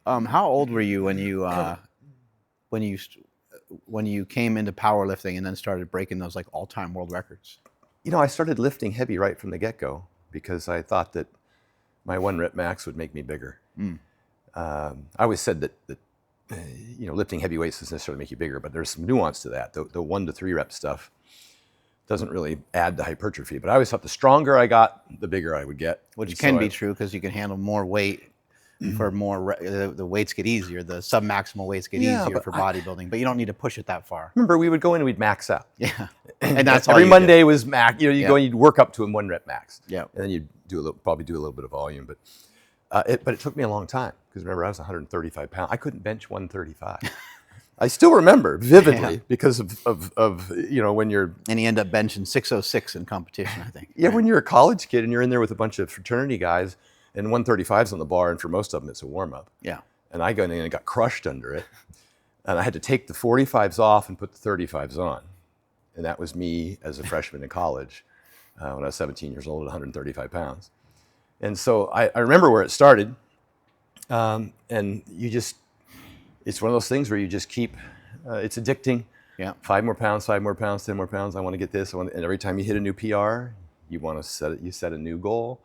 How old were you when you st- when you came into powerlifting and then started breaking those like all-time world records? You know, I started lifting heavy right from the get-go because I thought that my 1 rep max would make me bigger. I always said that you know, lifting heavy weights doesn't necessarily make you bigger, but there's some nuance to that. The 1 to 3 rep stuff doesn't really add to hypertrophy. But I always thought the stronger I got, the bigger I would get. Which can be true because you can handle more weight for the weights get easier. The submaximal weights get easier for bodybuilding, but you don't need to push it that far. Remember, we would go in and we'd max out. Yeah, and that's every Monday was max. You know, you go and you'd work up to a 1 rep max. Yeah, and then you'd probably do a little bit of volume, but it took me a long time because remember I was 135 pounds. I couldn't bench 135. I still remember vividly because of you know, when you're... And you end up benching 606 in competition, I think. Yeah, when you're a college kid and you're in there with a bunch of fraternity guys and 135's on the bar, and for most of them it's a warm-up. Yeah. And I got in and got crushed under it. And I had to take the 45s off and put the 35s on. And that was me as a freshman in college when I was 17 years old at 135 pounds. And so I remember where it started. And you just... It's one of those things where you just keep, it's addicting. Yeah. 5 more pounds, 5 more pounds, 10 more pounds. I want to get this. And every time you hit a new PR, you want to set a new goal.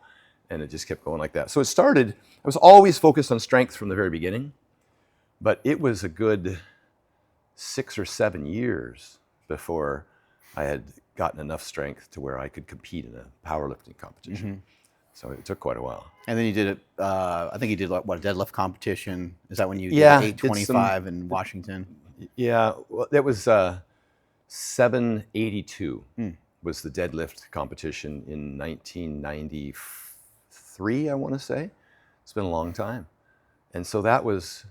And it just kept going like that. So it started, I was always focused on strength from the very beginning, but it was a good 6 or 7 years before I had gotten enough strength to where I could compete in a powerlifting competition. So it took quite a while. And then you did it, I think you did what, a deadlift competition? Is that when you did 825 in Washington? Yeah, well, that was 782 was the deadlift competition in 1993, I want to say. It's been a long time. And so that was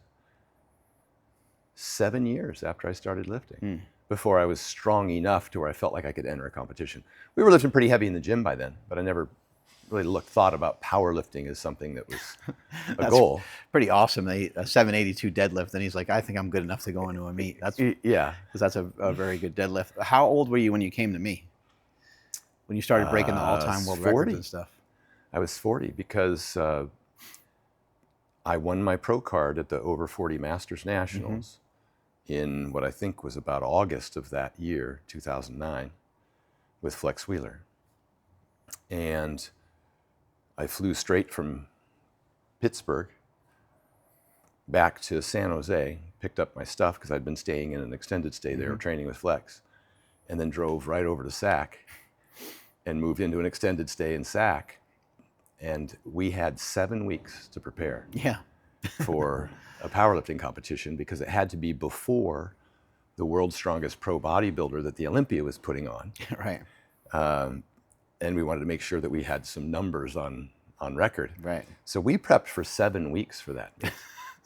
7 years after I started lifting before I was strong enough to where I felt like I could enter a competition. We were lifting pretty heavy in the gym by then, but I never really thought about powerlifting as something that was a goal. Pretty awesome. A 782 deadlift, and he's like, I think I'm good enough to go into a meet. That's because that's a very good deadlift. How old were you when you came to me? When you started breaking the all-time world records and stuff? I was 40 because I won my pro card at the over 40 Masters Nationals in what I think was about August of that year, 2009, with Flex Wheeler. And I flew straight from Pittsburgh back to San Jose, picked up my stuff because I'd been staying in an extended stay there, training with Flex, and then drove right over to SAC and moved into an extended stay in SAC. And we had 7 weeks to prepare for a powerlifting competition because it had to be before the world's strongest pro bodybuilder that the Olympia was putting on. Right. And we wanted to make sure that we had some numbers on record. Right. So we prepped for 7 weeks for that.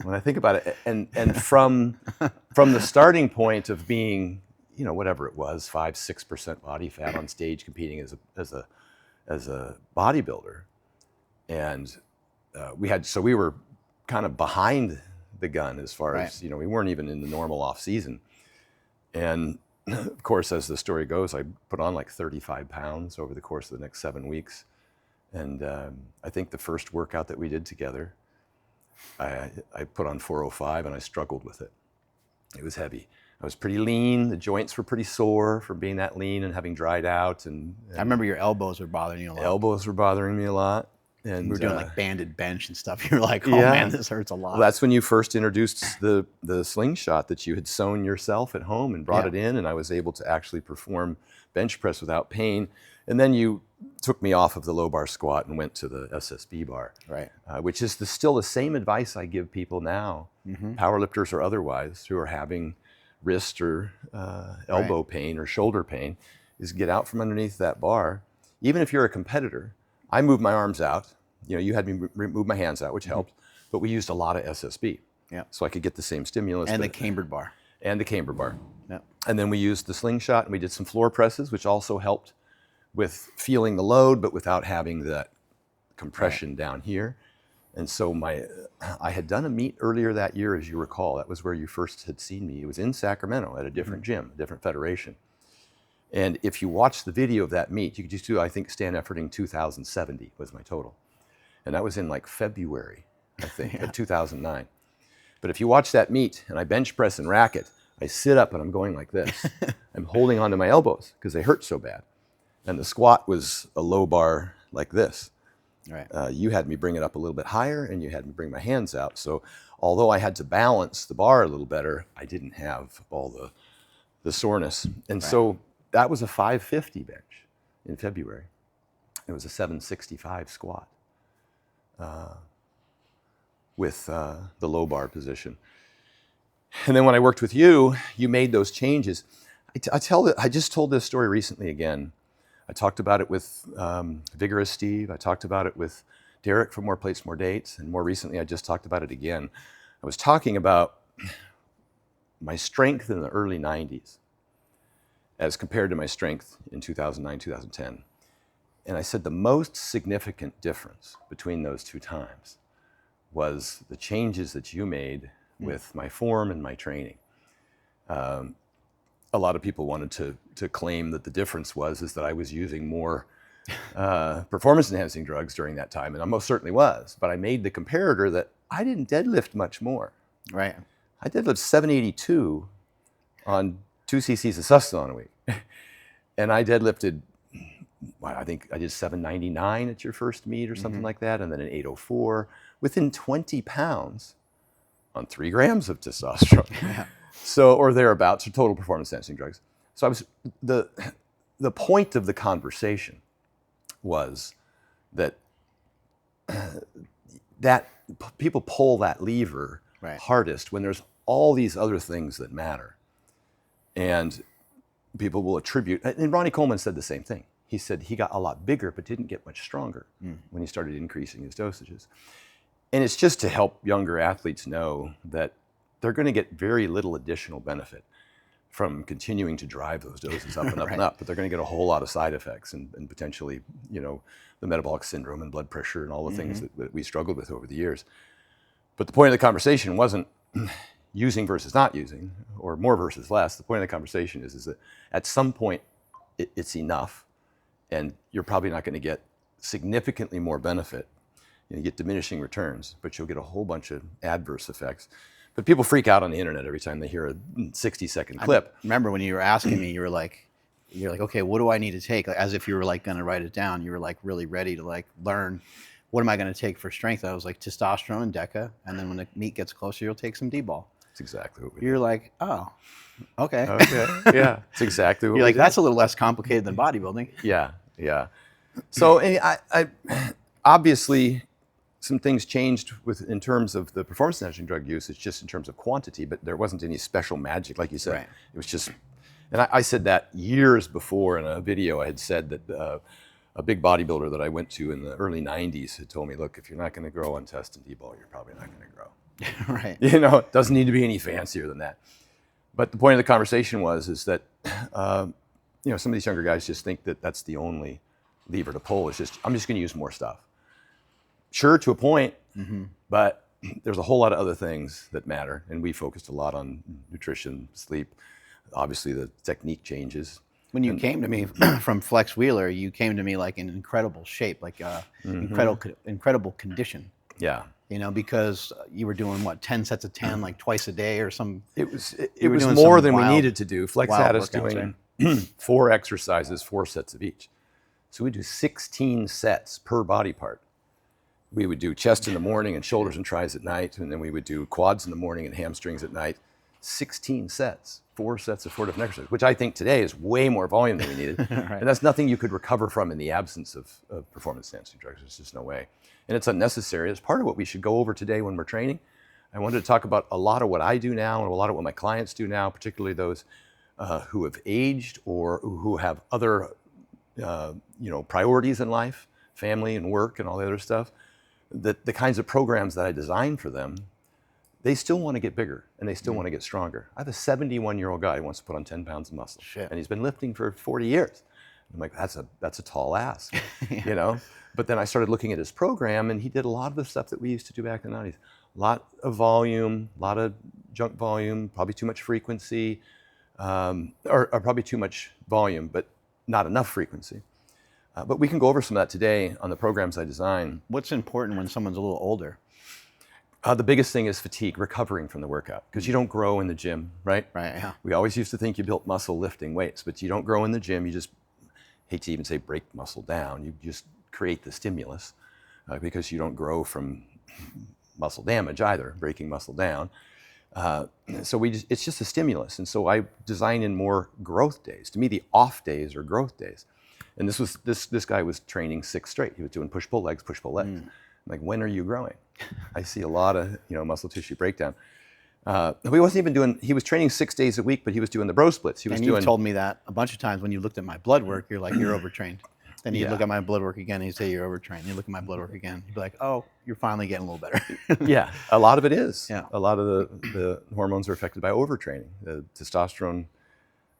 When I think about it, and from the starting point of being, you know, whatever it was, 5-6% body fat on stage competing as a bodybuilder, and we were kind of behind the gun as far as, you know, we weren't even in the normal off season. And of course, as the story goes, I put on like 35 pounds over the course of the next 7 weeks. And I think the first workout that we did together, I put on 405 and I struggled with it. It was heavy. I was pretty lean. The joints were pretty sore from being that lean and having dried out. And I remember your elbows were bothering you a lot. Elbows were bothering me a lot. And we were doing like banded bench and stuff. You were like, oh man, this hurts a lot. Well, that's when you first introduced the slingshot that you had sewn yourself at home and brought it in, and I was able to actually perform bench press without pain. And then you took me off of the low bar squat and went to the SSB bar, which is still the same advice I give people now, powerlifters or otherwise, who are having wrist or elbow pain or shoulder pain, is get out from underneath that bar. Even if you're a competitor, I moved my arms out. You know, you had me move my hands out, which helped, but we used a lot of SSB. So I could get the same stimulus. And the cambered bar. And the camber bar. And then we used the slingshot and we did some floor presses, which also helped with feeling the load, but without having that compression down here. And so I had done a meet earlier that year, as you recall. That was where you first had seen me. It was in Sacramento at a different gym, a different federation. And if you watch the video of that meet, you could just do, I think, Stan Efferding 2070 was my total. And that was in like February, I think, of 2009. But if you watch that meet and I bench press and rack it, I sit up and I'm going like this. I'm holding onto my elbows because they hurt so bad. And the squat was a low bar like this. Right. You had me bring it up a little bit higher, and you had me bring my hands out. So although I had to balance the bar a little better, I didn't have all the soreness. And so that was a 550 bench in February. It was a 765 squat with the low bar position. And then when I worked with you, you made those changes. I just told this story recently again. I talked about it with Vigorous Steve. I talked about it with Derek from More Plates, More Dates. And more recently, I just talked about it again. I was talking about my strength in the early 90s as compared to my strength in 2009, 2010. And I said the most significant difference between those two times was the changes that you made with my form and my training. A lot of people wanted to claim that the difference is that I was using more performance-enhancing drugs during that time, and I most certainly was. But I made the comparator that I didn't deadlift much more. Right. I deadlift 782 on 2 cc's of Sustanon a week, and I deadlifted. Well, I think I did 799 at your first meet or something like that, and then an 804 within 20 pounds on 3 grams of testosterone. Yeah. So, or thereabouts, or total performance enhancing drugs. So I was, the point of the conversation was that people pull that lever hardest when there's all these other things that matter. And people will attribute, and Ronnie Coleman said the same thing. He said he got a lot bigger, but didn't get much stronger when he started increasing his dosages. And it's just to help younger athletes know that they're going to get very little additional benefit from continuing to drive those doses up and up and up, but they're going to get a whole lot of side effects and potentially, the metabolic syndrome and blood pressure and all the things that we struggled with over the years. But the point of the conversation wasn't using versus not using, or more versus less. The point of the conversation is that at some point it's enough, and you're probably not going to get significantly more benefit. You get diminishing returns, but you'll get a whole bunch of adverse effects. But people freak out on the internet every time they hear a 60-second clip. I remember when you were asking me, you're like, okay, what do I need to take? Like, as if you were like going to write it down. You were like really ready to like learn. What am I going to take for strength? I was like testosterone and DECA, and then when the meet gets closer, you'll take some D-ball. That's exactly what we did. You're like, oh, okay. Okay, yeah, it's exactly what You're we like, did. that's a little less complicated than bodybuilding. Yeah. So I obviously, some things changed in terms of the performance enhancing drug use. It's just in terms of quantity, but there wasn't any special magic, like you said. Right. It was just, and I said that years before in a video. I had said that a big bodybuilder that I went to in the early 90s had told me, look, if you're not going to grow on test and D-ball, you're probably not going to grow. Right. It doesn't need to be any fancier than that. But the point of the conversation is that, some of these younger guys just think that that's the only lever to pull. It's just, I'm just going to use more stuff. Sure, to a point, but there's a whole lot of other things that matter. And we focused a lot on nutrition, sleep, obviously the technique changes. When you came to me from Flex Wheeler, you came to me like in incredible shape, like incredible condition. Yeah. Because you were doing 10 sets of 10, like twice a day or some. It was more than we needed to do. Flex had us doing 4 exercises, 4 sets of each. So we do 16 sets per body part. We would do chest in the morning and shoulders and tries at night, and then we would do quads in the morning and hamstrings at night. 16 sets, 4 sets of 4 different exercises, which I think today is way more volume than we needed. Right. And that's nothing you could recover from in the absence of performance-enhancing drugs. There's just no way. And it's unnecessary. It's part of what we should go over today when we're training. I wanted to talk about a lot of what I do now and a lot of what my clients do now, particularly those who have aged or who have other priorities in life, family and work and all the other stuff. The kinds of programs that I design for them, they still want to get bigger and they still want to get stronger. I have a 71-year-old guy who wants to put on 10 pounds of muscle. Shit. And he's been lifting for 40 years. I'm like, that's a tall ask, But then I started looking at his program, and he did a lot of the stuff that we used to do back in the 90s. A lot of volume, a lot of junk volume, probably too much frequency, or probably too much volume, but not enough frequency. But we can go over some of that today on the programs I design. What's important when someone's a little older? The biggest thing is fatigue, recovering from the workout, because you don't grow in the gym, right? Right, yeah. We always used to think you built muscle lifting weights, but you don't grow in the gym. You just, hate to even say break muscle down, you just create the stimulus because you don't grow from muscle damage either, breaking muscle down. So it's just a stimulus. And so I design in more growth days. To me, the off days are growth days. And this guy was training 6 straight. He was doing push-pull legs, push-pull legs. I'm like, when are you growing? I see a lot of muscle tissue breakdown. He wasn't even doing, he was training 6 days a week, but he was doing the bro splits. You've told me that a bunch of times when you looked at my blood work, you're like, you're overtrained. Then you look at my blood work again and you say you're overtrained. You look at my blood work again, you'd be like, oh, you're finally getting a little better. Yeah, a lot of it is. Yeah. A lot of the hormones are affected by overtraining. The testosterone.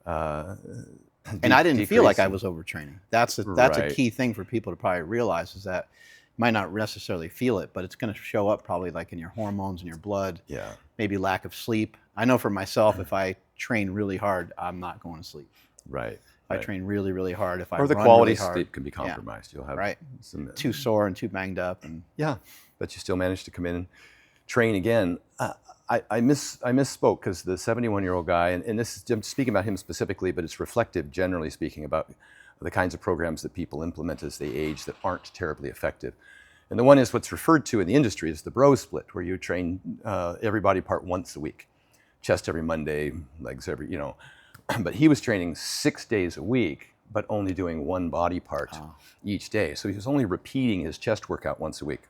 And I didn't feel like I was overtraining. That's a key thing for people to probably realize, is that you might not necessarily feel it, but it's going to show up probably like in your hormones and your blood. Yeah. Maybe lack of sleep. I know for myself, if I train really hard, I'm not going to sleep. Right. If I train really, really hard, if I or the run quality really hard, sleep can be compromised. You'll have some too sore and too banged up, and but you still manage to come in and train again. I misspoke, because the 71-year-old guy, and this is, I'm speaking about him specifically, but it's reflective, generally speaking, about the kinds of programs that people implement as they age that aren't terribly effective. And the one is what's referred to in the industry as the bro split, where you train every body part once a week, chest every Monday, legs every, but he was training 6 days a week, but only doing one body part each day. So he was only repeating his chest workout once a week.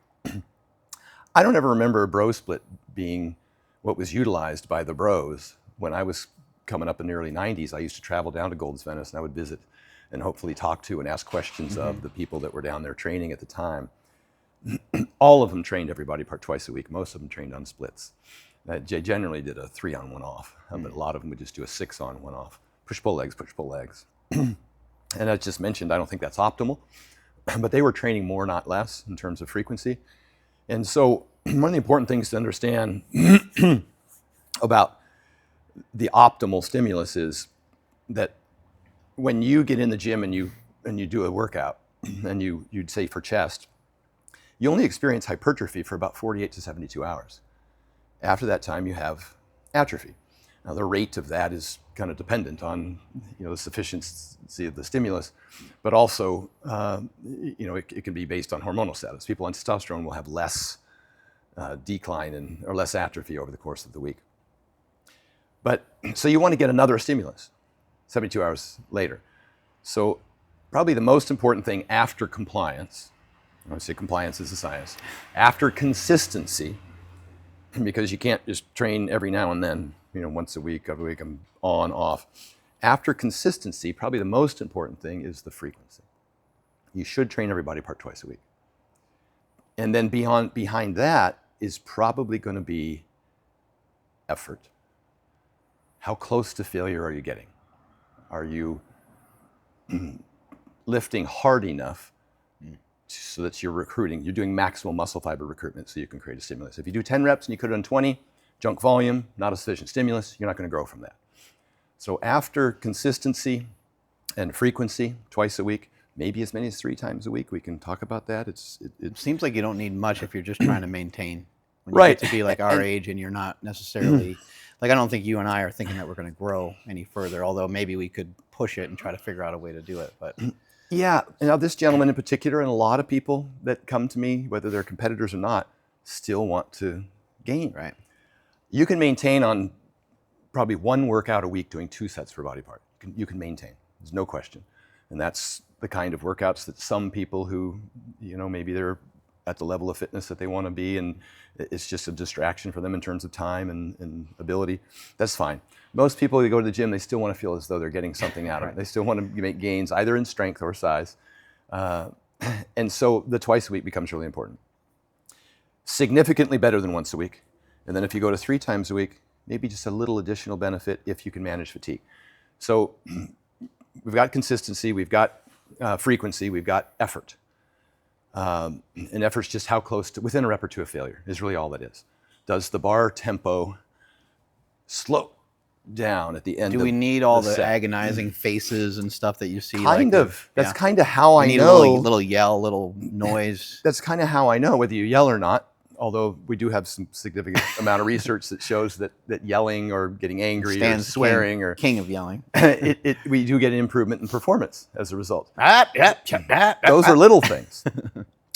I don't ever remember a bro split being what was utilized by the bros. When I was coming up in the early 90s, I used to travel down to Gold's Venice, and I would visit and hopefully talk to and ask questions of the people that were down there training at the time. All of them trained every body part twice a week. Most of them trained on splits. They generally did a 3-on, 1-off, but a lot of them would just do a 6-on, 1-off. Push-pull legs, push-pull legs. And I just mentioned, I don't think that's optimal, but they were training more, not less, in terms of frequency. And so one of the important things to understand about the optimal stimulus is that when you get in the gym and you do a workout, and you'd say for chest, you only experience hypertrophy for about 48 to 72 hours. After that time, you have atrophy. Now, the rate of that is kind of dependent on the sufficiency of the stimulus, but also it can be based on hormonal status. People on testosterone will have less decline or less atrophy over the course of the week. But so you want to get another stimulus 72 hours later. So probably the most important thing after compliance, I would say compliance is a science, after consistency, because you can't just train every now and then, once a week, every week, I'm on, off. After consistency, probably the most important thing is the frequency. You should train every body part twice a week. And then behind that is probably going to be effort. How close to failure are you getting? Are you lifting hard enough so that you're doing maximal muscle fiber recruitment so you can create a stimulus? If you do 10 reps and you could have done 20, junk volume, not a sufficient stimulus, you're not going to grow from that. So after consistency and frequency, twice a week, maybe as many as 3 times a week, we can talk about that. It seems like you don't need much if you're just trying to maintain. When you get to be like our age and you're not necessarily, like I don't think you and I are thinking that we're going to grow any further, although maybe we could push it and try to figure out a way to do it. But yeah, now this gentleman in particular, and a lot of people that come to me, whether they're competitors or not, still want to gain. Right. You can maintain on probably 1 workout a week doing 2 sets per body part. You can maintain, there's no question. And that's the kind of workouts that some people who, maybe they're at the level of fitness that they want to be, and it's just a distraction for them in terms of time and ability. That's fine. Most people who go to the gym, they still want to feel as though they're getting something out of it. They still want to make gains either in strength or size. And so the twice a week becomes really important. Significantly better than once a week. And then if you go to 3 times a week, maybe just a little additional benefit if you can manage fatigue. So we've got consistency, we've got frequency, we've got effort. And effort's just how close to, within a rep or 2 of failure is really all that is. Does the bar tempo slow down at the end? Do we need all the agonizing faces and stuff that you see? Kind of. That's kind of how I know. know. Little yell, little noise. That's kind of how I know whether you yell or not. although we do have some significant amount of research that shows that yelling or getting angry or swearing or king of yelling, we do get an improvement in performance as a result. Those are little things.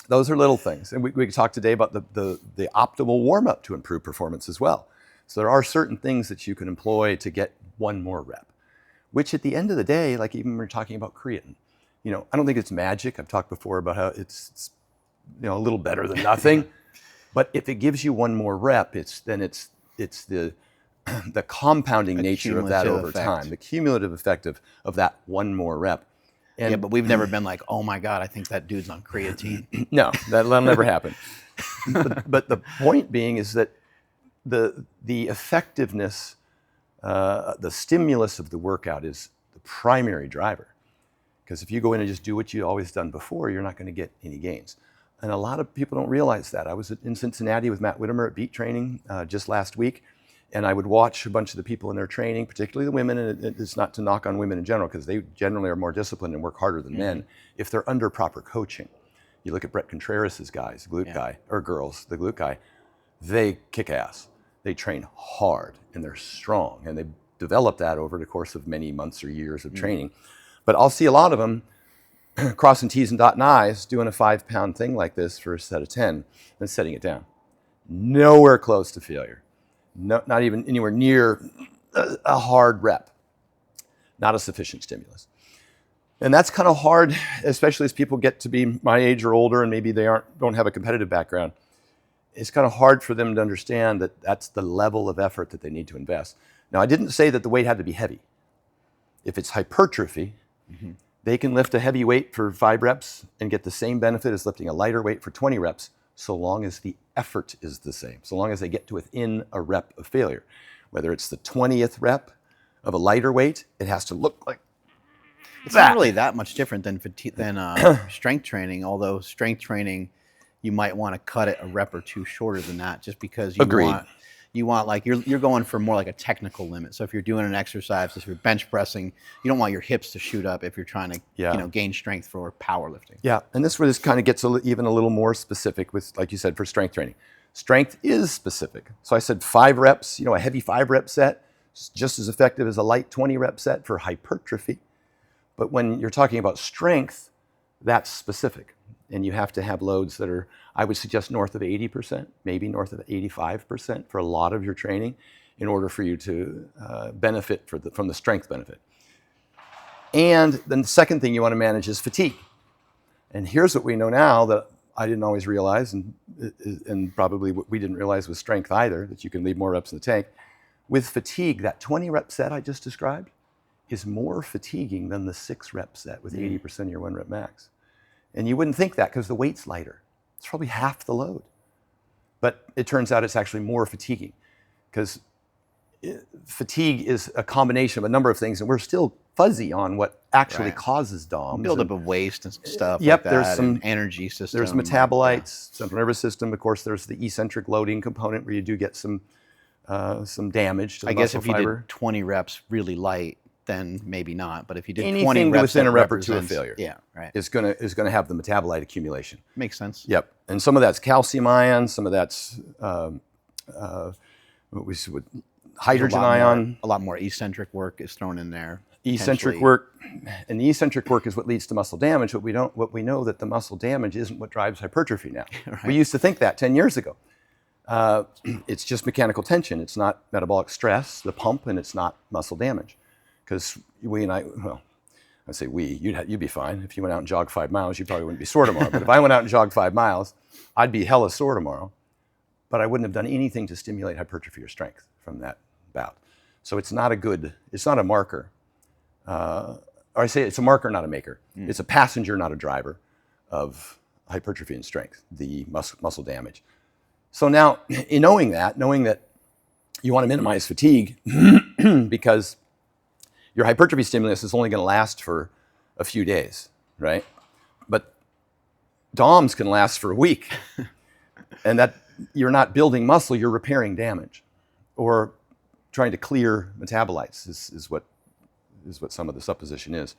Those are little things. And we talked today about the optimal warm-up to improve performance as well. So there are certain things that you can employ to get one more rep, which at the end of the day, like even when we're talking about creatine, you know, I don't think it's magic. I've talked before about how it's you know, a little better than nothing. But if it gives you one more rep, it's the compounding nature of that over time, the cumulative effect of that one more rep. And, yeah, but we've never been like, oh my God, I think that dude's on creatine. No, that'll never happen. But the point being is that the effectiveness, the stimulus of the workout is the primary driver. Because if you go in and just do what you've always done before, you're not going to get any gains. And a lot of people don't realize that. I was in Cincinnati with Matt Whittemer at Beat Training just last week, and I would watch a bunch of the people in their training, particularly the women, and it's not to knock on women in general, because they generally are more disciplined and work harder than men if they're under proper coaching. You look at Brett Contreras' guys, the glute guy, or girls, the glute guy, they kick ass. They train hard, and they're strong, and they develop that over the course of many months or years of training. But I'll see a lot of them crossing T's and dotting I's, doing a 5-pound thing like this for a set of 10, and setting it down. Nowhere close to failure. No, not even anywhere near a hard rep. Not a sufficient stimulus. And that's kind of hard, especially as people get to be my age or older, and maybe they don't have a competitive background. It's kind of hard for them to understand that that's the level of effort that they need to invest. Now, I didn't say that the weight had to be heavy. If it's hypertrophy, they can lift a heavy weight for 5 reps and get the same benefit as lifting a lighter weight for 20 reps, so long as the effort is the same, so long as they get to within a rep of failure. Whether it's the 20th rep of a lighter weight, it has to look like it's not really that much different than strength training, although strength training, you might want to cut it a rep or two shorter than that, just because you want like you're going for more like a technical limit. So if you're doing an exercise, if you're bench pressing, you don't want your hips to shoot up if you're trying to you know, gain strength for powerlifting. Yeah, and this is where this kind of gets even a little more specific with, like you said, for strength training. Strength is specific. So I said 5 reps, you know, a heavy 5-rep set is just as effective as a light 20-rep set for hypertrophy. But when you're talking about strength, that's specific. And you have to have loads that are, I would suggest, north of 80%, maybe north of 85% for a lot of your training in order for you to benefit from the strength benefit. And then the second thing you want to manage is fatigue. And here's what we know now that I didn't always realize, and probably what we didn't realize with strength either, that you can leave more reps in the tank. With fatigue, that 20-rep set I just described is more fatiguing than the 6-rep set with 80% of your 1-rep max. And you wouldn't think that because the weight's lighter. It's probably half the load. But it turns out it's actually more fatiguing, because fatigue is a combination of a number of things, and we're still fuzzy on what actually causes DOMs. Buildup of waste and stuff like that. There's some energy system. There's metabolites, central nervous system. Of course, there's the eccentric loading component where you do get some damage to the muscle fiber. I guess if you did 20 reps really light, then maybe not. But if you did anything 20 reps within a rep or two of failure, is going to have the metabolite accumulation. Makes sense. Yep. And some of that's calcium ion, some of that's hydrogen ion. A lot more eccentric work is thrown in there. Eccentric work, and the eccentric work is what leads to muscle damage. What we know that the muscle damage isn't what drives hypertrophy now. We used to think that 10 years ago. It's just mechanical tension. It's not metabolic stress, the pump, and it's not muscle damage. Because we and I, well, I say we, you'd be fine. If you went out and jogged 5 miles, you probably wouldn't be sore tomorrow. But if I went out and jogged 5 miles, I'd be hella sore tomorrow. But I wouldn't have done anything to stimulate hypertrophy or strength from that bout. So it's not a marker. Or I say it's a marker, not a maker. It's a passenger, not a driver of hypertrophy and strength, the muscle damage. So now, in knowing that you want to minimize fatigue because your hypertrophy stimulus is only going to last for a few days, right? But DOMs can last for a week. And that you're not building muscle, you're repairing damage or trying to clear metabolites is what some of the supposition is.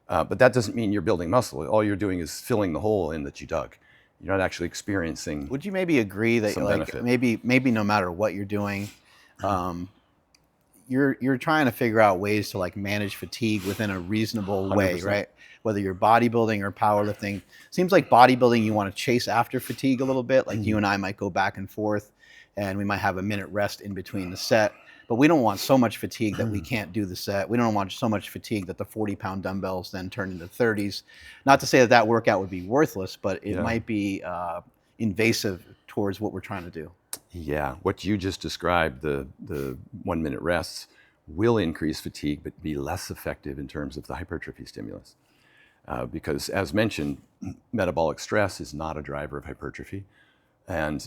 But that doesn't mean you're building muscle. All you're doing is filling the hole in that you dug. you're not actually experiencing. Would you maybe agree that like maybe no matter what you're doing, you're trying to figure out ways to like manage fatigue within a reasonable 100%. way, right? Whether you're bodybuilding or powerlifting. Seems like bodybuilding, you want to chase after fatigue a little bit. Like you and I might go back and forth, and we might have a minute rest in between the set. But we don't want so much fatigue that we can't do the set. We don't want so much fatigue that the 40-pound dumbbells then turn into 30s. Not to say that that workout would be worthless, but it might be invasive towards what we're trying to do. Yeah, what you just described, the 1 minute rests, will increase fatigue, but be less effective in terms of the hypertrophy stimulus. Because as mentioned, metabolic stress is not a driver of hypertrophy. And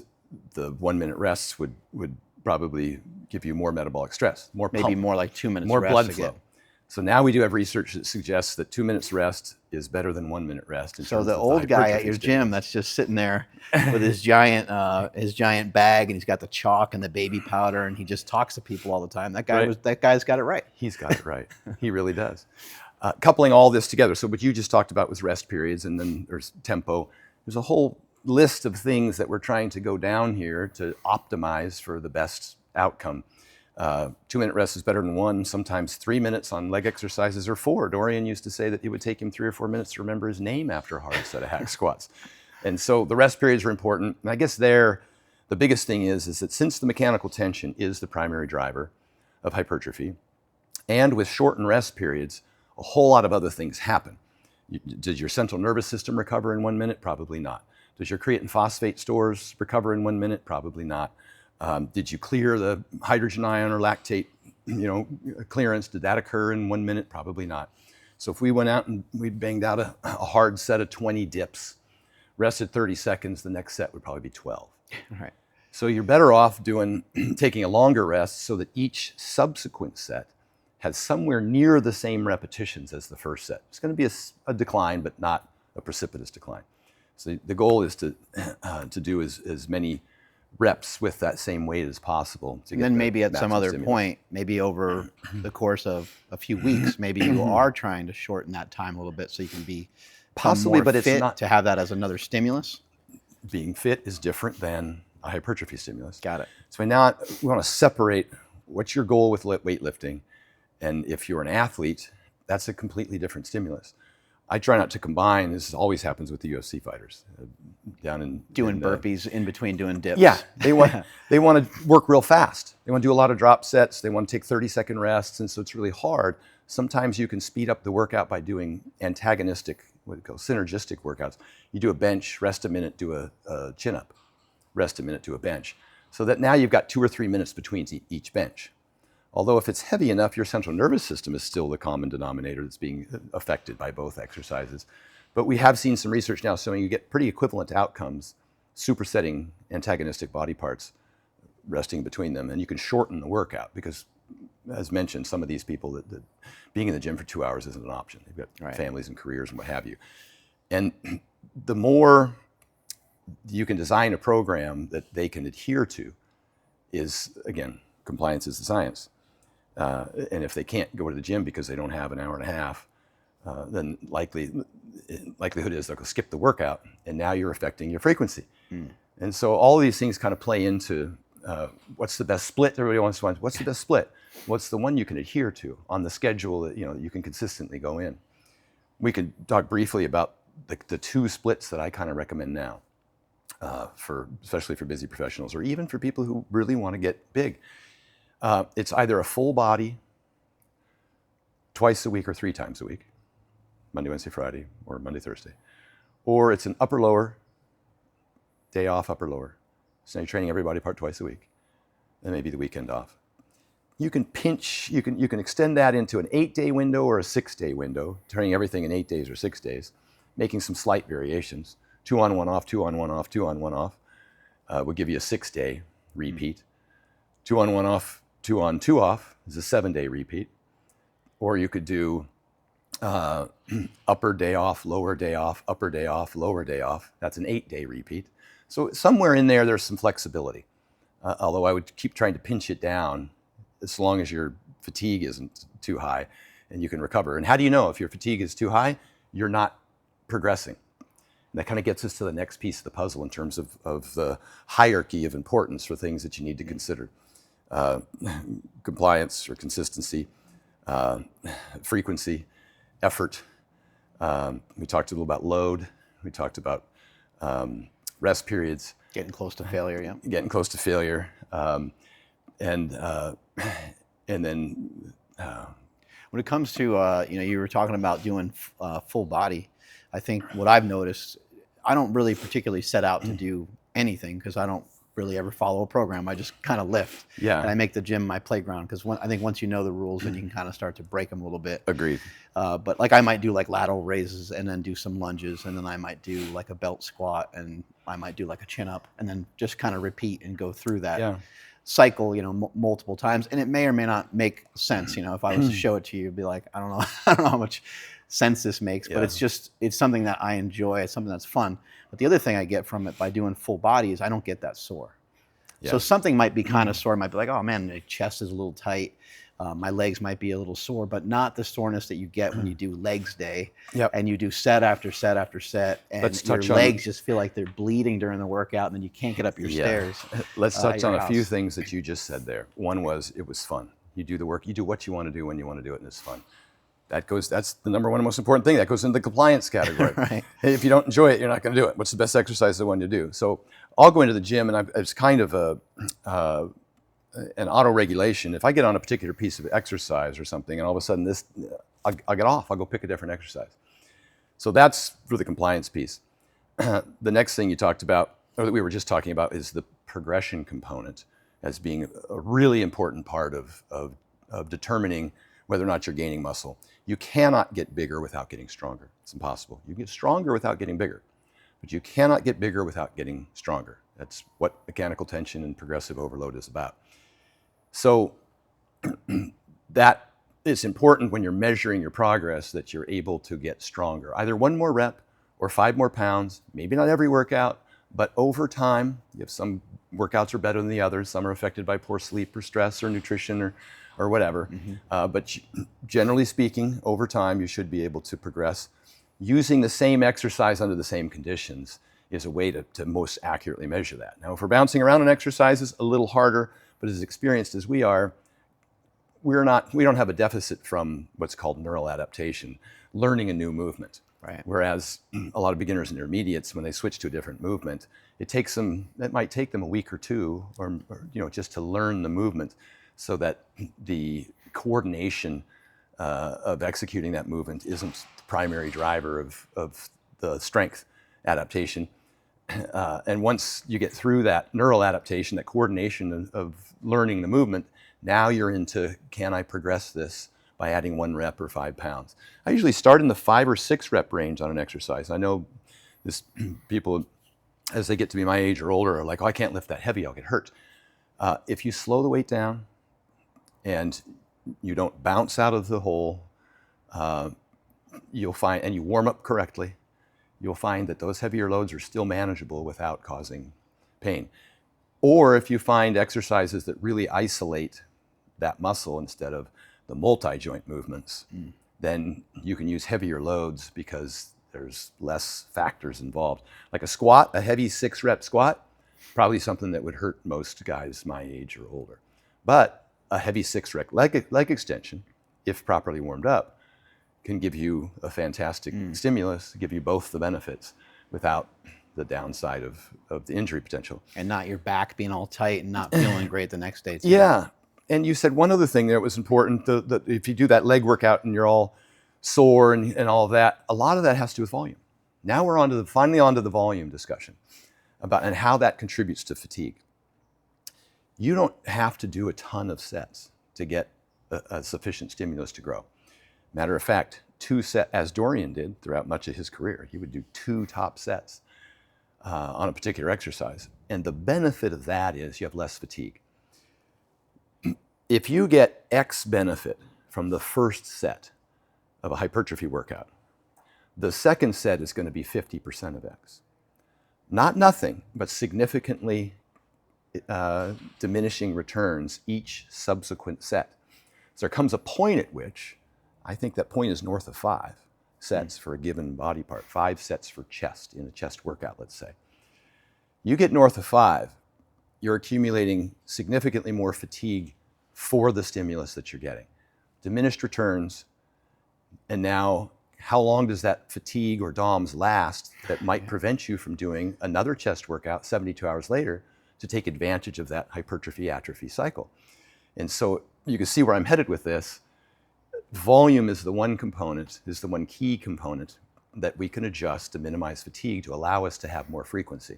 the 1 minute rests would probably give you more metabolic stress, maybe more like 2 minutes more rest blood again. flow. So now we do have research that suggests that 2 minutes rest is better than 1 minute rest. So the old guy at your gym that's just sitting there with his giant bag, and he's got the chalk and the baby powder, and he just talks to people all the time. That guy that guy's got it right. He's got it right. He really does. Coupling all this together. So what you just talked about was rest periods, and then there's tempo. There's a whole list of things that we're trying to go down here to optimize for the best outcome. 2 minute rest is better than 1, sometimes 3 minutes on leg exercises, or 4. Dorian used to say that it would take him 3 or 4 minutes to remember his name after a hard set of hack squats. And so the rest periods are important. And I guess the biggest thing is that since the mechanical tension is the primary driver of hypertrophy, and with shortened rest periods, a whole lot of other things happen. Did your central nervous system recover in 1 minute? Probably not. Does your creatine phosphate stores recover in 1 minute? Probably not. Did you clear the hydrogen ion or lactate, clearance? Did that occur in 1 minute? Probably not. So if we went out and we banged out a hard set of 20 dips, rested 30 seconds, the next set would probably be 12. Right. So you're better off taking a longer rest so that each subsequent set has somewhere near the same repetitions as the first set. It's going to be a decline, but not a precipitous decline. So the goal is to do as many reps with that same weight as possible. And then maybe at some other point, maybe over the course of a few weeks, maybe you are trying to shorten that time a little bit so you can be possibly, but it's not to have that as another stimulus. Being fit is different than a hypertrophy stimulus. Got it. So now we want to separate what's your goal with weightlifting, and if you're an athlete, that's a completely different stimulus. I try not to combine. This always happens with the UFC fighters, doing burpees in between doing dips. Yeah, they want to work real fast. They want to do a lot of drop sets. They want to take 30-second rests, and so it's really hard. Sometimes you can speed up the workout by doing antagonistic, what we call synergistic workouts. You do a bench, rest a minute, do a chin up, rest a minute, do a bench, so that now you've got 2 or 3 minutes between each bench. Although if it's heavy enough, your central nervous system is still the common denominator that's being affected by both exercises. But we have seen some research now showing you get pretty equivalent outcomes supersetting antagonistic body parts, resting between them, and you can shorten the workout because, as mentioned, some of these people that being in the gym for 2 hours isn't an option. They've got families and careers and what have you. And the more you can design a program that they can adhere to is, again, compliance is the science. And if they can't go to the gym because they don't have an hour and a half, then likelihood is they'll go skip the workout, and now you're affecting your frequency. And so all of these things kind of play into what's the best split. Everybody wants to know, what's the best split? What's the one you can adhere to on the schedule that you can consistently go in? We could talk briefly about the 2 splits that I kind of recommend now, especially for busy professionals or even for people who really want to get big. It's either a full body twice a week or 3 times a week, Monday, Wednesday, Friday, or Monday, Thursday. Or it's an upper lower, day off, upper lower. So you're training every body part twice a week, and maybe the weekend off. You can extend that into an 8-day window or a 6-day window, training everything in 8 days or 6 days, making some slight variations. 2 on, 1 off, 2 on, 1 off, 2 on, 1 off. Will give you a 6-day repeat. 2 on, 1 off, 2 on, 2 off is a 7-day repeat. Or you could do upper day off, lower day off, upper day off, lower day off. That's an 8-day repeat. So somewhere in there, there's some flexibility. Although I would keep trying to pinch it down as long as your fatigue isn't too high and you can recover. And how do you know if your fatigue is too high? You're not progressing. And that kind of gets us to the next piece of the puzzle in terms of the hierarchy of importance for things that you need to consider. Compliance or consistency, frequency, effort. We talked a little about load. We talked about rest periods. Getting close to failure, yeah. Getting close to failure. And then... when it comes to, you were talking about doing full body. I think what I've noticed, I don't really particularly set out to do anything because I don't really ever follow a program. I just kind of lift. Yeah. And I make the gym my playground because I think once you know the rules, then you can kind of start to break them a little bit. Agreed. But like I might do like lateral raises and then do some lunges, and then I might do like a belt squat, and I might do like a chin up, and then just kind of repeat and go through that cycle, multiple times. And it may or may not make sense. If I was to show it to you, you'd be like, I don't know how much sense this makes, but it's something that I enjoy. It's something that's fun. But the other thing I get from it by doing full body is I don't get that sore. Yeah. So something might be kind of sore. Might be like, oh man, my chest is a little tight. My legs might be a little sore, but not the soreness that you get when you do legs day and you do set after set after set, and your legs just feel like they're bleeding during the workout, and then you can't get up your stairs. Let's touch on a few things that you just said there. One was it was fun. You do the work, you do what you want to do when you want to do it, and it's fun. That's the number one most important thing. That goes into the compliance category. Right. Hey, if you don't enjoy it, you're not going to do it. What's the best exercise the one you do? So I'll go into the gym, and it's kind of an auto-regulation. If I get on a particular piece of exercise or something, and all of a sudden I'll get off. I'll go pick a different exercise. So that's for the compliance piece. The next thing you talked about, or that we were just talking about, is the progression component as being a really important part of determining whether or not you're gaining muscle. You cannot get bigger without getting stronger. It's impossible. You get stronger without getting bigger, but you cannot get bigger without getting stronger. That's what mechanical tension and progressive overload is about. So that is important when you're measuring your progress, that you're able to get stronger. Either one more rep or 5 more pounds, maybe not every workout, but over time. If some workouts are better than the others, some are affected by poor sleep or stress or nutrition or whatever. But generally speaking, over time, you should be able to progress. Using the same exercise under the same conditions is a way to most accurately measure that. Now, if we're bouncing around on exercises, a little harder, but as experienced as we are, we don't have a deficit from what's called neural adaptation, learning a new movement. Right. Whereas a lot of beginners and intermediates, when they switch to a different movement, it might take them a week or two, or just to learn the movement, so that the coordination of executing that movement isn't the primary driver of the strength adaptation. And once you get through that neural adaptation, that coordination of learning the movement, now you're into, can I progress this by adding 1 rep or 5 pounds? I usually start in the 5 or 6 rep range on an exercise. I know people, as they get to be my age or older, are like, oh, I can't lift that heavy, I'll get hurt. If you slow the weight down and you don't bounce out of the hole, you'll find, and you warm up correctly, you'll find that those heavier loads are still manageable without causing pain. Or if you find exercises that really isolate that muscle instead of the multi-joint movements, then you can use heavier loads because there's less factors involved. Like a squat, a heavy 6-rep squat, probably something that would hurt most guys my age or older. But a heavy 6-rep leg extension, if properly warmed up, can give you a fantastic stimulus, give you both the benefits without the downside of the injury potential. And not your back being all tight and not feeling great the next day. Yeah. And you said one other thing there that was important, that if you do that leg workout and you're all sore and all of that, a lot of that has to do with volume. Now we're finally onto the volume discussion and how that contributes to fatigue. You don't have to do a ton of sets to get a sufficient stimulus to grow. Matter of fact, 2 sets, as Dorian did throughout much of his career, he would do 2 top sets on a particular exercise. And the benefit of that is you have less fatigue. If you get X benefit from the first set of a hypertrophy workout, the second set is going to be 50% of X. Not nothing, but significantly diminishing returns each subsequent set. So there comes a point at which, I think that point is north of 5, sets for a given body part, 5 sets for chest in a chest workout, let's say. You get north of 5, you're accumulating significantly more fatigue for the stimulus that you're getting. Diminished returns, and now how long does that fatigue or DOMS last that might prevent you from doing another chest workout 72 hours later to take advantage of that hypertrophy-atrophy cycle? And so you can see where I'm headed with this. Volume is the one component, is the one key component that we can adjust to minimize fatigue to allow us to have more frequency.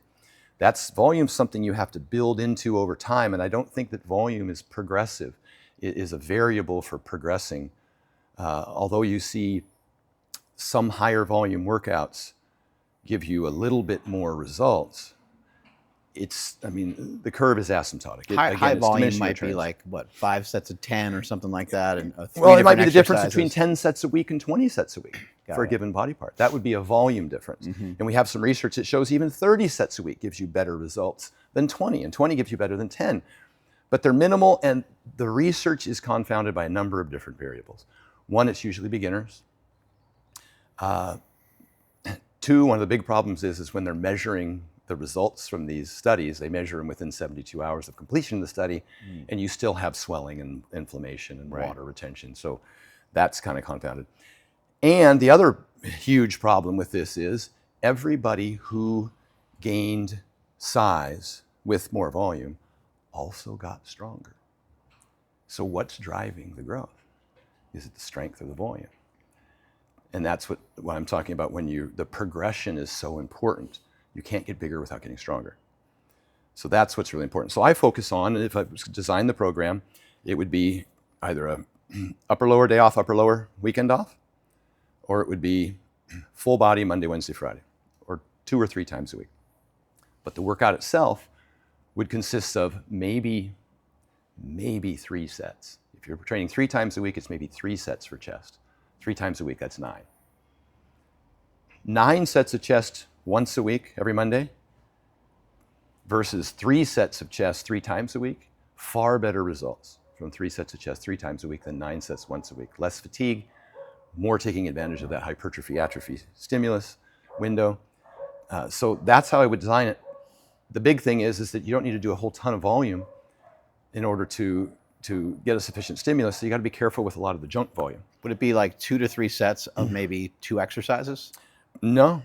Volume's something you have to build into over time, and I don't think that volume is progressive. It is a variable for progressing. Although you see some higher volume workouts give you a little bit more results, the curve is asymptotic. High volume might be like, what, 5 sets of 10 or something like that? And well, it might be the difference between 10 sets a week and 20 sets a week for a given body part. That would be a volume difference. And we have some research that shows even 30 sets a week gives you better results than 20, and 20 gives you better than 10. But they're minimal, and the research is confounded by a number of different variables. One, it's usually beginners. 2, one of the big problems is when they're measuring the results from these studies, they measure them within 72 hours of completion of the study, and you still have swelling and inflammation and water retention. So that's kind of confounded. And the other huge problem with this is everybody who gained size with more volume also got stronger. So what's driving the growth? Is it the strength or the volume? And that's what I'm talking about when the progression is so important. You can't get bigger without getting stronger. So that's what's really important. So I focus on, if I designed the program, it would be either a upper-lower day off, upper-lower weekend off, or it would be full body Monday, Wednesday, Friday, or 2 or 3 times a week. But the workout itself would consist of maybe 3 sets. If you're training 3 times a week, it's maybe 3 sets for chest. 3 times a week, that's 9. 9 sets of chest once a week, every Monday, versus 3 sets of chest 3 times a week. Far better results from 3 sets of chest 3 times a week than 9 sets once a week. Less fatigue, more taking advantage of that hypertrophy-atrophy stimulus window. So that's how I would design it. The big thing is that you don't need to do a whole ton of volume in order to get a sufficient stimulus, so you got to be careful with a lot of the junk volume. Would it be like 2 to 3 sets of maybe 2 exercises? No,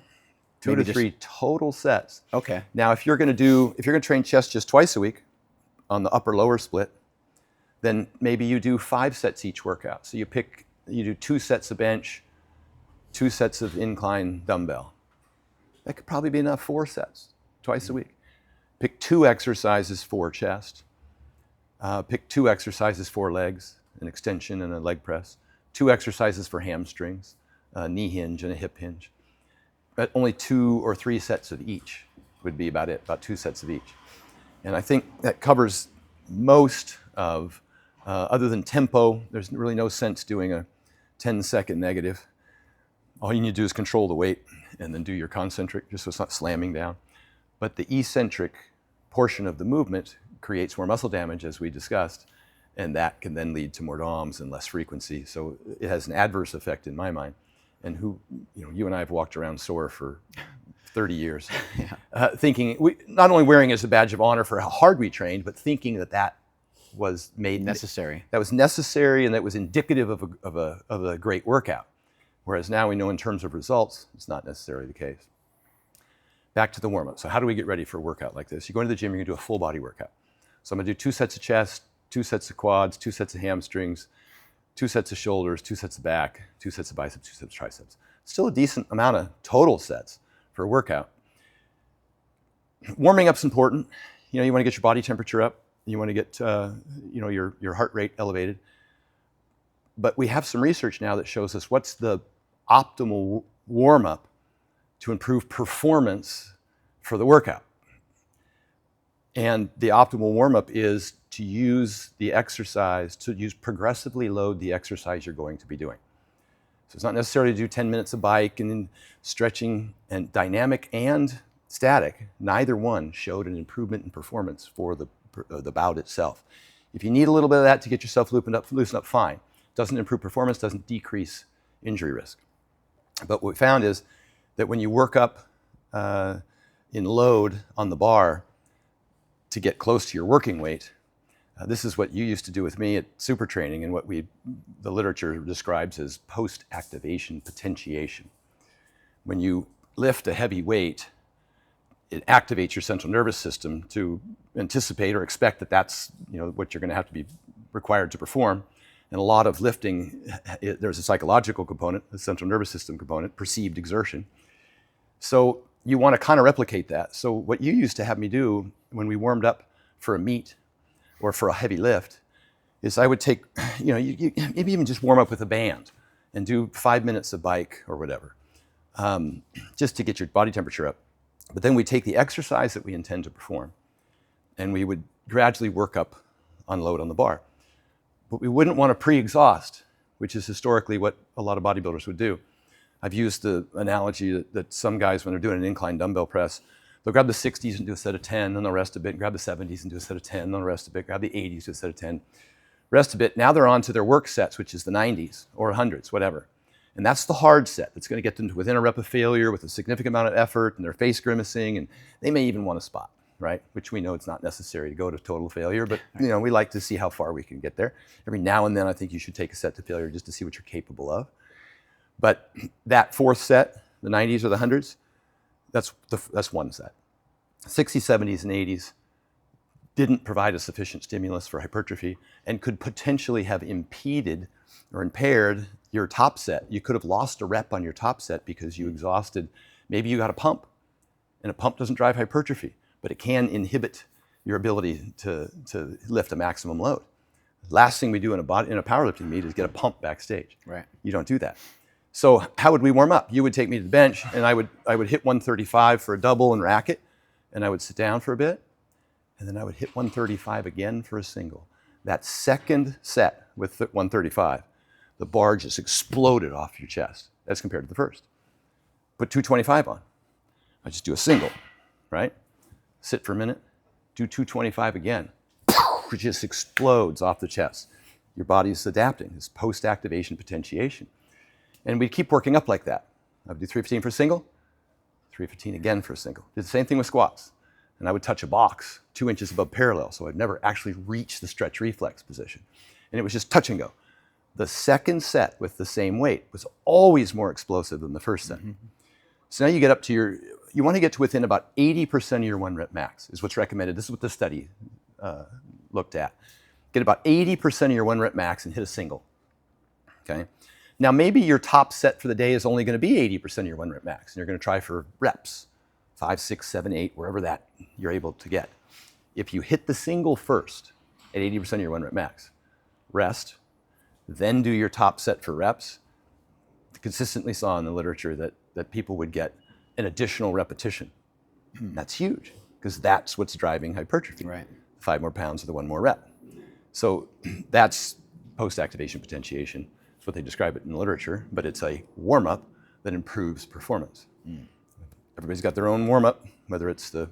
2 to 3 total sets. Okay. Now, if you're going to train chest just twice a week on the upper-lower split, then maybe you do 5 sets each workout. So you do 2 sets of bench, 2 sets of incline dumbbell. That could probably be enough 4 sets twice a week. Pick 2 exercises for chest. Pick 2 exercises for legs, an extension and a leg press. 2 exercises for hamstrings, a knee hinge and a hip hinge. But only 2 or 3 sets of each would be about it, about 2 sets of each. And I think that covers most of, other than tempo, there's really no sense doing a 10-second negative. All you need to do is control the weight and then do your concentric, just so it's not slamming down. But the eccentric portion of the movement creates more muscle damage, as we discussed, and that can then lead to more DOMs and less frequency. So it has an adverse effect in my mind. And you and I have walked around sore for 30 years, thinking, not only wearing it as a badge of honor for how hard we trained, but thinking that was made necessary. That was necessary, and that was indicative of a great workout. Whereas now we know in terms of results, it's not necessarily the case. Back to the warm-up. So how do we get ready for a workout like this? You go into the gym, you're gonna do a full body workout. So I'm gonna do 2 sets of chest, 2 sets of quads, 2 sets of hamstrings, 2 sets of shoulders, 2 sets of back, 2 sets of biceps, 2 sets of triceps. Still a decent amount of total sets for a workout. Warming up's important. You want to get your body temperature up. You want to get your heart rate elevated. But we have some research now that shows us what's the optimal warm-up to improve performance for the workout. And the optimal warm-up is to use progressively load the exercise you're going to be doing. So it's not necessarily to do 10 minutes of bike and then stretching, and dynamic and static, neither one showed an improvement in performance for the bout itself. If you need a little bit of that to get yourself loosened up, fine. Doesn't improve performance, doesn't decrease injury risk. But what we found is that when you work up in load on the bar to get close to your working weight, this is what you used to do with me at super training and what the literature describes as post-activation potentiation. When you lift a heavy weight, it activates your central nervous system to anticipate or expect that that's what you're going to have to be required to perform. And a lot of lifting, there's a psychological component, a central nervous system component, perceived exertion. So you want to kind of replicate that. So what you used to have me do when we warmed up for a meet or for a heavy lift is I would take, you maybe even just warm up with a band and do 5 minutes of bike or whatever, just to get your body temperature up. But then we take the exercise that we intend to perform and we would gradually work up on load on the bar. But we wouldn't want to pre-exhaust, which is historically what a lot of bodybuilders would do. I've used the analogy that some guys, when they're doing an incline dumbbell press, they'll grab the 60s and do a set of 10, then they'll rest a bit, and grab the 70s and do a set of 10, then they'll rest a bit, grab the 80s, do a set of 10, rest a bit. Now they're on to their work sets, which is the 90s or 100s, whatever. And that's the hard set that's going to get them to within a rep of failure with a significant amount of effort, and their face grimacing, and they may even want to spot, right? Which we know it's not necessary to go to total failure, but we like to see how far we can get there. Every now and then I think you should take a set to failure just to see what you're capable of. But that fourth set, the 90s or the 100s, that's one set. 60s, 70s, and 80s didn't provide a sufficient stimulus for hypertrophy and could potentially have impeded or impaired your top set. You could have lost a rep on your top set because you exhausted. Maybe you got a pump, and a pump doesn't drive hypertrophy, but it can inhibit your ability to lift a maximum load. Last thing we do in a powerlifting meet is get a pump backstage. Right. You don't do that. So how would we warm up? You would take me to the bench, and I would hit 135 for a double and rack it, and I would sit down for a bit, and then I would hit 135 again for a single. That second set with 135, the bar just exploded off your chest as compared to the first. Put 225 on. I just do a single, right? Sit for a minute, do 225 again. It just explodes off the chest. Your body's adapting. It's post-activation potentiation. And we keep working up like that. I would do 315 for a single, 315 again for a single. Did the same thing with squats. And I would touch a box 2 inches above parallel, so I'd never actually reach the stretch reflex position. And it was just touch and go. The second set with the same weight was always more explosive than the first set. Mm-hmm. So now you get up to you want to get to within about 80% of your 1 rep max is what's recommended. This is what the study looked at. Get about 80% of your 1 rep max and hit a single, okay? Now maybe your top set for the day is only going to be 80% of your 1 rep max, and you're going to try for reps, 5, 6, 7, 8, wherever that you're able to get. If you hit the single first at 80% of your 1 rep max, rest, then do your top set for reps, consistently saw in the literature that people would get an additional repetition. That's huge, because that's what's driving hypertrophy. Right. 5 more pounds of the 1 more rep. So that's post-activation potentiation. That's what they describe it in the literature, but it's a warm-up that improves performance. Everybody's got their own warm-up, whether it's the,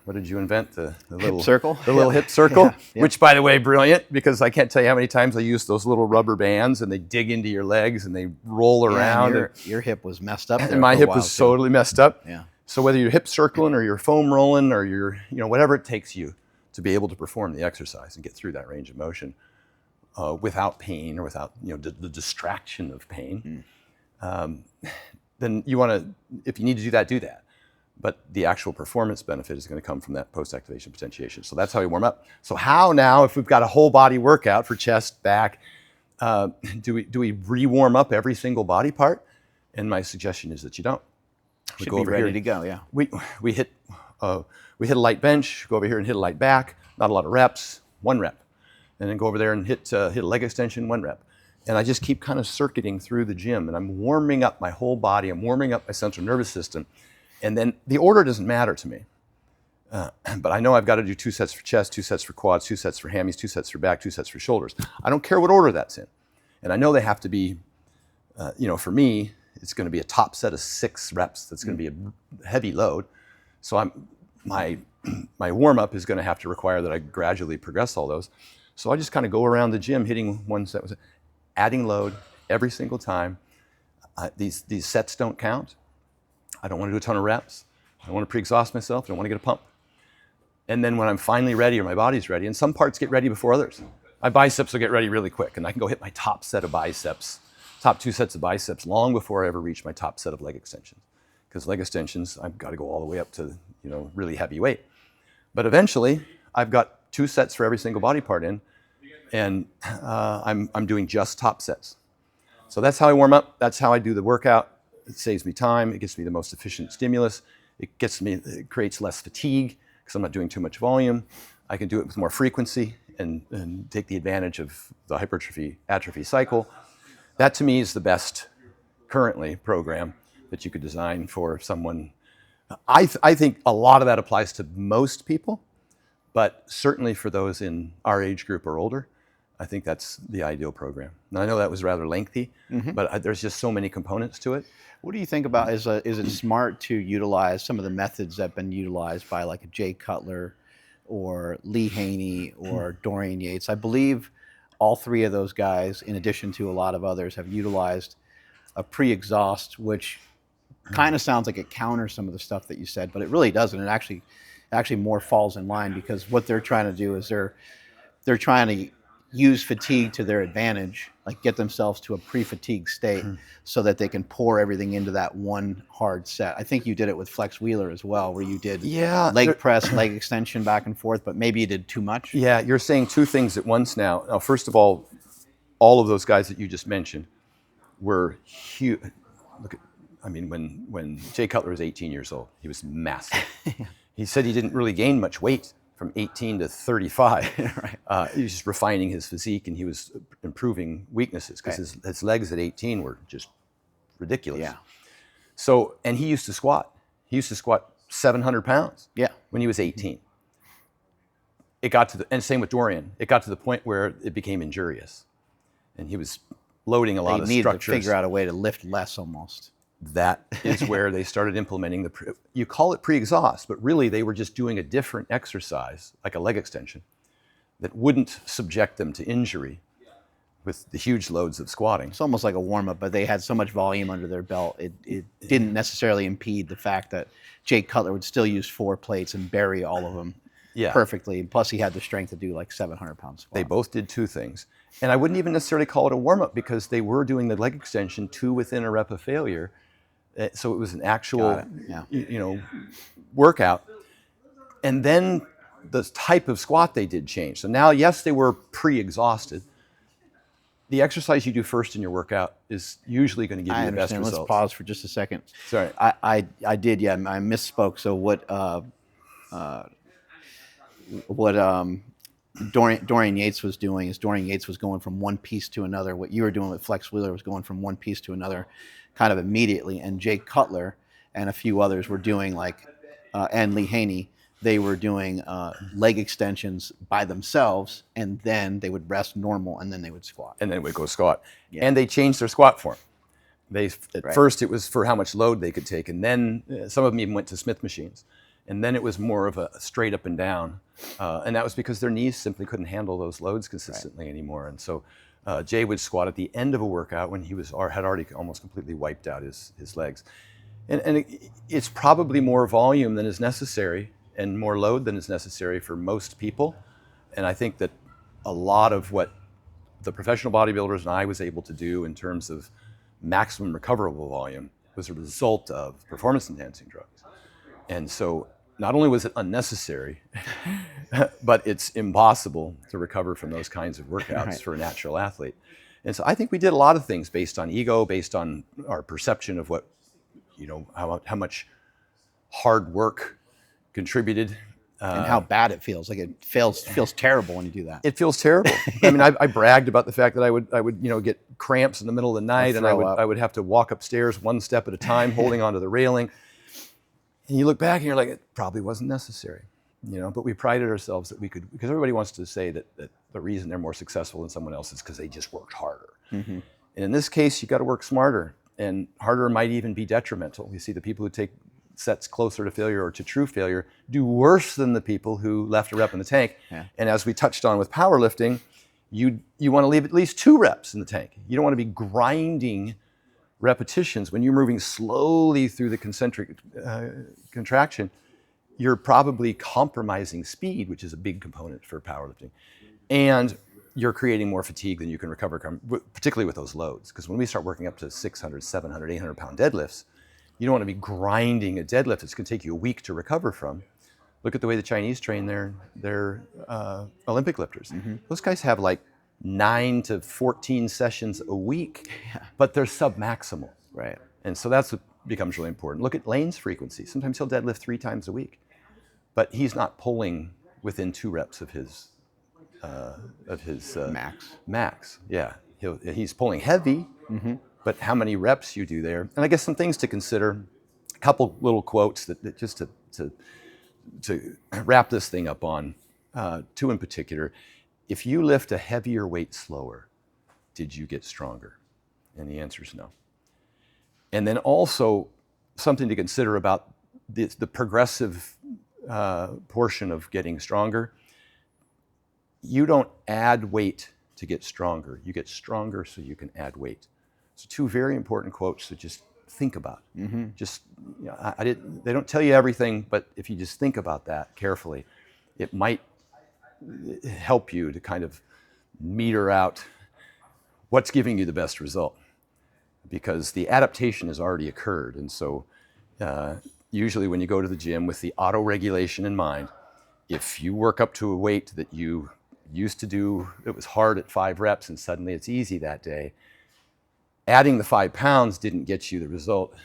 what did you invent? The little hip circle? The little hip circle, Yeah. Which, by the way, brilliant, because I can't tell you how many times I use those little rubber bands and they dig into your legs and they roll around. And your hip was messed up there. And my hip was totally messed up. Yeah. So whether you're hip circling or you're foam rolling or you're, whatever it takes you to be able to perform the exercise and get through that range of motion without pain or without, the distraction of pain, then you want to, if you need to do that. But the actual performance benefit is going to come from that post-activation potentiation. So that's how we warm up. So how now, if we've got a whole body workout for chest, back, do we re-warm up every single body part? And my suggestion is that you don't. Should be ready to go, yeah. We hit a light bench, go over here and hit a light back, not a lot of reps, 1 rep. And then go over there and hit a leg extension, 1 rep. And I just keep kind of circuiting through the gym, and I'm warming up my whole body, I'm warming up my central nervous system. And then the order doesn't matter to me. But I know I've got to do 2 sets for chest, 2 sets for quads, 2 sets for hammies, 2 sets for back, 2 sets for shoulders. I don't care what order that's in. And I know they have to be, for me, it's going to be a top set of 6 reps. That's going to be a heavy load. So my warm-up is going to have to require that I gradually progress all those. So I just kind of go around the gym hitting 1 set, adding load every single time. These sets don't count. I don't want to do a ton of reps. I don't want to pre-exhaust myself. I don't want to get a pump. And then when I'm finally ready or my body's ready, and some parts get ready before others. My biceps will get ready really quick, and I can go hit my top set of biceps, top 2 sets of biceps long before I ever reach my top set of leg extensions. Because leg extensions, I've got to go all the way up to really heavy weight. But eventually, I've got 2 sets for every single body part in, and I'm doing just top sets. So that's how I warm up. That's how I do the workout. It saves me time. It gets me the most efficient stimulus. It creates less fatigue because I'm not doing too much volume. I can do it with more frequency and take the advantage of the hypertrophy-atrophy cycle. That to me is the best currently program that you could design for someone. I think a lot of that applies to most people, but certainly for those in our age group or older, I think that's the ideal program. Now, I know that was rather lengthy, but there's just so many components to it. What do you think about, is it smart to utilize some of the methods that have been utilized by like a Jay Cutler or Lee Haney or Dorian Yates? I believe all 3 of those guys, in addition to a lot of others, have utilized a pre-exhaust, which kind of sounds like it counters some of the stuff that you said, but it really doesn't. It actually more falls in line, because what they're trying to do is they're trying to use fatigue to their advantage, like get themselves to a pre-fatigue state so that they can pour everything into that one hard set. I think you did it with Flex Wheeler as well, where you did leg press, leg extension back and forth, but maybe you did too much. Yeah, you're saying 2 things at once now. Now, first of all of those guys that you just mentioned were huge. When Jay Cutler was 18 years old, he was massive. He said he didn't really gain much weight from 18 to 35. Right. He was just refining his physique, and he was improving weaknesses, because his legs at 18 were just ridiculous. Yeah. So, and he used to squat. He used to squat 700 pounds when he was 18. It got to and same with Dorian. It got to the point where it became injurious, and he was loading a lot of structures. They needed to figure out a way to lift less almost. That is where they started implementing you call it pre-exhaust, but really they were just doing a different exercise, like a leg extension, that wouldn't subject them to injury with the huge loads of squatting. It's almost like a warm-up, but they had so much volume under their belt, it didn't necessarily impede the fact that Jay Cutler would still use 4 plates and bury all of them perfectly. Plus he had the strength to do like 700-pound squat. They both did 2 things. And I wouldn't even necessarily call it a warm-up, because they were doing the leg extension 2 within a rep of failure. So it was an actual, workout. And then the type of squat they did change. So now, yes, they were pre-exhausted. The exercise you do first in your workout is usually going to give you the best results. Let's pause for just a second. Sorry. I did, I misspoke. So what Dorian Yates was doing is Dorian Yates was going from one piece to another. What you were doing with Flex Wheeler was going from one piece to another kind of immediately. And Jay Cutler and a few others were doing and Lee Haney, they were doing leg extensions by themselves, and then they would rest normal, and then they would squat. And then would go squat. Yeah. And they changed their squat form. First it was for how much load they could take, and then some of them even went to Smith machines. And then it was more of a straight up and down. And that was because their knees simply couldn't handle those loads consistently anymore. And so Jay would squat at the end of a workout when he had already almost completely wiped out his legs. And it's probably more volume than is necessary and more load than is necessary for most people. And I think that a lot of what the professional bodybuilders and I was able to do in terms of maximum recoverable volume was a result of performance-enhancing drugs. And so not only was it unnecessary, but it's impossible to recover from those kinds of workouts for a natural athlete. And so I think we did a lot of things based on ego, based on our perception of what, how much hard work contributed. And how bad it feels. Like it feels terrible when you do that. It feels terrible. I mean, I bragged about the fact that I would get cramps in the middle of the night, and I would have to walk upstairs one step at a time, holding onto the railing. And you look back and you're like, it probably wasn't necessary, but we prided ourselves that we could, because everybody wants to say that the reason they're more successful than someone else is because they just worked harder. Mm-hmm. And in this case, you got to work smarter, and harder might even be detrimental. You see the people who take sets closer to failure or to true failure do worse than the people who left a rep in the tank. Yeah. And as we touched on with powerlifting, you want to leave at least 2 reps in the tank. You don't want to be grinding repetitions, when you're moving slowly through the concentric contraction, you're probably compromising speed, which is a big component for powerlifting. And you're creating more fatigue than you can recover, particularly with those loads. Because when we start working up to 600, 700, 800 pound deadlifts, you don't want to be grinding a deadlift it's going to take you a week to recover from. Look at the way the Chinese train their Olympic lifters. Mm-hmm. Those guys have like 9 to 14 sessions a week, but they're submaximal. Right. And so that's what becomes really important. Look at Lane's frequency. Sometimes he'll deadlift 3 times a week, but he's not pulling within 2 reps of his max. Yeah, he's pulling heavy, mm-hmm. but how many reps you do there? And I guess some things to consider. A couple little quotes that just to wrap this thing up on. 2 in particular. If you lift a heavier weight slower, did you get stronger? And the answer is no. And then also something to consider about the progressive portion of getting stronger. You don't add weight to get stronger. You get stronger so you can add weight. So 2 very important quotes to just think about. Mm-hmm. Just, you know, they don't tell you everything, but if you just think about that carefully, it might help you to kind of meter out what's giving you the best result. Because the adaptation has already occurred. And so usually when you go to the gym with the auto-regulation in mind, if you work up to a weight that you used to do, it was hard at 5 reps and suddenly it's easy that day, adding the 5 pounds didn't get you the result.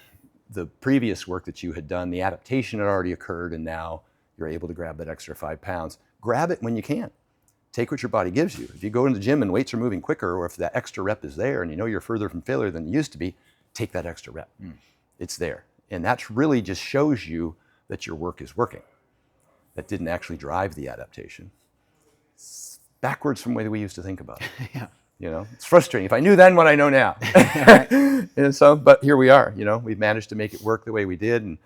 The previous work that you had done, the adaptation had already occurred, and now you're able to grab that extra 5 pounds. Grab it when you can. Take what your body gives you. If you go into the gym and weights are moving quicker, or if that extra rep is there and you know you're further from failure than you used to be, take that extra rep. It's there. And that really just shows you that your work is working. That didn't actually drive the adaptation. It's backwards from the way we used to think about it. Yeah. You know, it's frustrating. If I knew then what I know now. And so, but here we are. You know, we've managed to make it work the way we did, and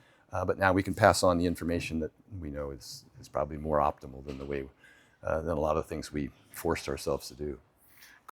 but now we can pass on the information that we know is probably more optimal than the way than a lot of things we forced ourselves to do.